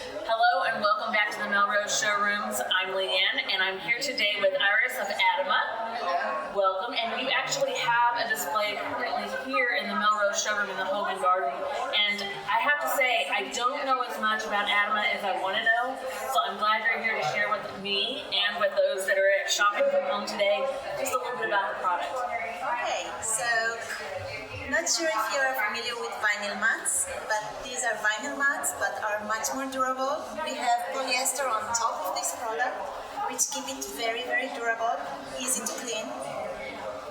Hello and welcome back to the Melrose Showrooms. I'm Leanne and I'm here today with Iris of Adama. Welcome, and you actually have a display currently here in the Melrose Showroom in the Home and Garden. And I have to say, I don't know as much about Adama as I want to know, so I'm glad you're here to share with me and with those that are shopping from home today just a little bit about the product. Okay, so not sure if you're familiar with vinyl mats, but these are vinyl mats but are much more durable. We have polyester on top of this product, which keep it very, very durable, easy to clean.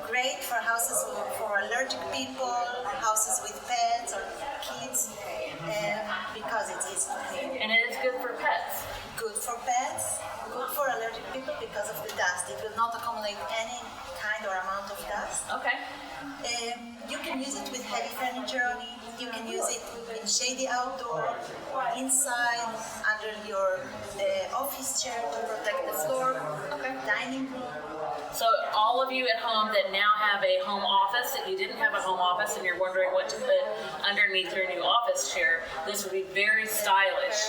Great for houses for allergic people, houses with pets or kids, because it's easy to clean. And it is good for pets. Good for pets, good for allergic people because of the dust. It will not accumulate any kind or amount of dust. Okay. You can use it with heavy furniture on it. You can use it in shady outdoor or inside under your office chair to protect the floor. Okay. Dining room. So all of you at home that now have a home office, that you didn't have a home office and you're wondering what to put underneath your new office chair, this would be very stylish.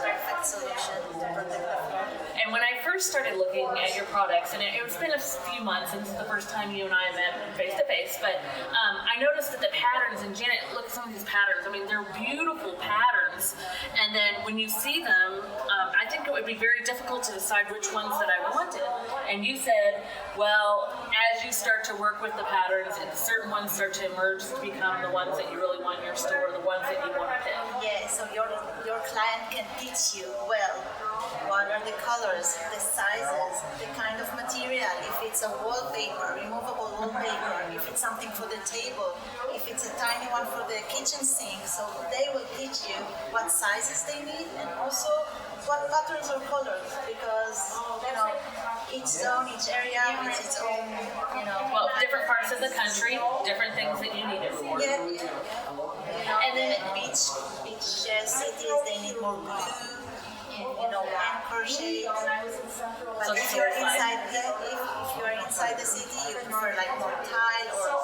Perfect solution to protect the floor. And when I first started looking at your products, and it's been a few months since the first time you and I met face to face, but I noticed that the patterns, and Janet, look at some of these patterns. I mean, they're beautiful patterns. And then when you see them, I think it would be very difficult to decide which ones that I wanted. And you said, well, as you start to work with the patterns, and certain ones start to emerge to become the ones that you really want in your store, the ones that you want to pick. Yeah, so your client can teach you, well, what are the colors, the sizes, the kind of material, if it's a wallpaper, removable wallpaper, if it's something for the table, if it's a tiny one for the kitchen sink. So they will teach you what sizes they need and also what patterns or colors, because, each zone, each area with its own, Well, different parts of the country, different things that you need it for. Yeah. And then beach cities, they need more blue. Anchor shades. But So if you're inside the city, you prefer like more tile or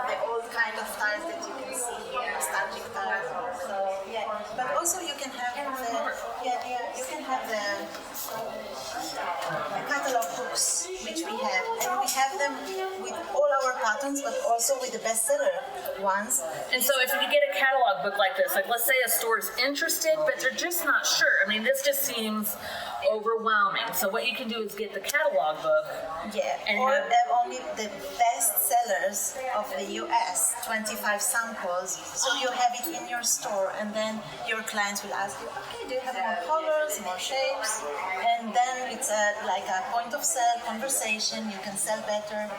the old kind of tiles that you can see here, nostalgic tiles. So yeah, but also you can have the catalog books, which we have, and we have them with all our patterns, but also with the bestseller ones. And so if you get a catalog book like this, like let's say a store's interested, but they're just not sure. I mean, this just seems overwhelming. So what you can do is get the catalog book. Yeah, and or have only the best sellers of the US, 25 samples. So you have it in your store, and then your clients will ask you, okay, do you have more colors, more shapes? And then it's like a point of sale conversation. You can sell better.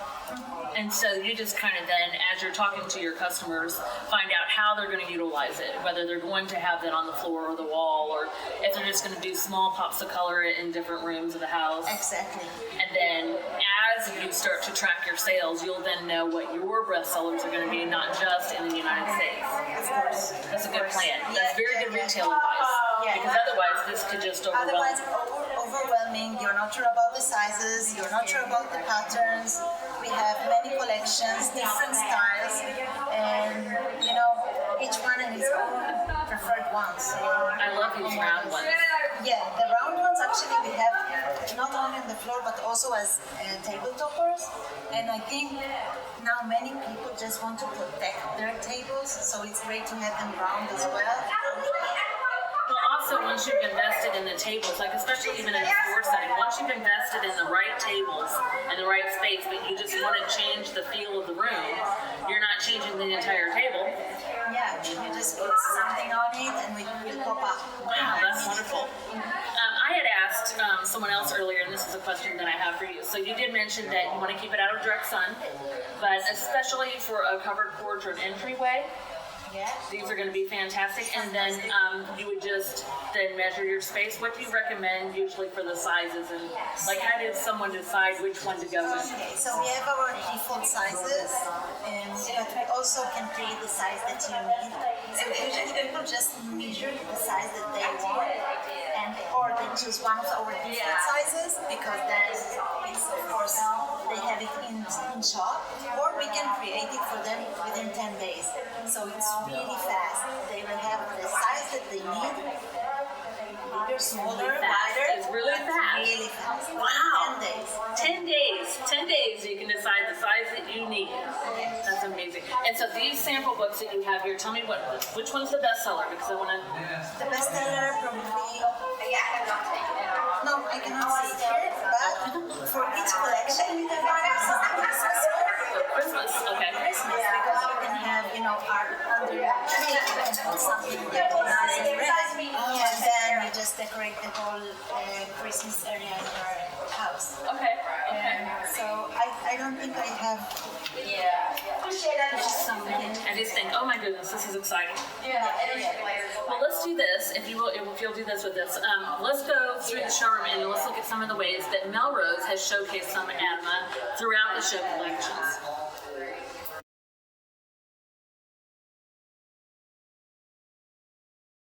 And so you just kind of then, as you're talking to your customers, find out how they're going to utilize it, whether they're going to have that on the floor or the wall, or if they're just going to do small pops of color in different rooms of the house. Exactly. And then as you start to track your sales, you'll then know what your best sellers are going to be, not just in the United States. Of course. That's a good plan. That's very good retail advice. Yeah. Because otherwise this could just overwhelm. Otherwise, overwhelming. You're not sure about the sizes. You're not sure about the patterns. We have many collections, different styles, and each one in its own preferred ones. So, I love these round ones. yeah, the round ones actually we have not only on the floor but also as table toppers. And I think now many people just want to protect their tables, so it's great to have them round as well. Well, also, once you've invested in the tables, like especially even in a store setting, once you've invested in the right tables and the right space, but you just want to change the feel of the room, you're not changing the entire table. Yeah, you just put something on it and we will pop up. Wow, that's wonderful. I had asked someone else earlier, and this is a question that I have for you. So you did mention that you want to keep it out of direct sun, but especially for a covered porch or an entryway, Yeah. these are going to be fantastic. And then you would just then measure your space. What do you recommend usually for the sizes, and like how does someone decide which one to go with? Okay, so we have our default sizes, but we also can create the size that you need. So usually people just measure the size that they want, or they choose one of our default sizes, because then it's, of course, they have it in shop, or we can create it for them within 10 days. So it's really fast. They will have the size that they need bigger, smaller, fast. wider. It's really fast. Really fast. Wow. 10 days. 10 days. 10 days you can decide the size that you need. That's amazing. And so these sample books that you have here, tell me which one's the bestseller, because I want to... The bestseller probably. No, I cannot see it here, but for each collection, Christmas, okay. Christmas, because you can have, art under your tree, you can put something really nice and red, and then you just decorate the whole Christmas area in your house. Okay. So I don't think I have. I just think, oh my goodness, this is exciting. Well, let's do this. If you'll do this with this, let's go through the showroom and let's look at some of the ways that Melrose has showcased some Adama throughout the show collections.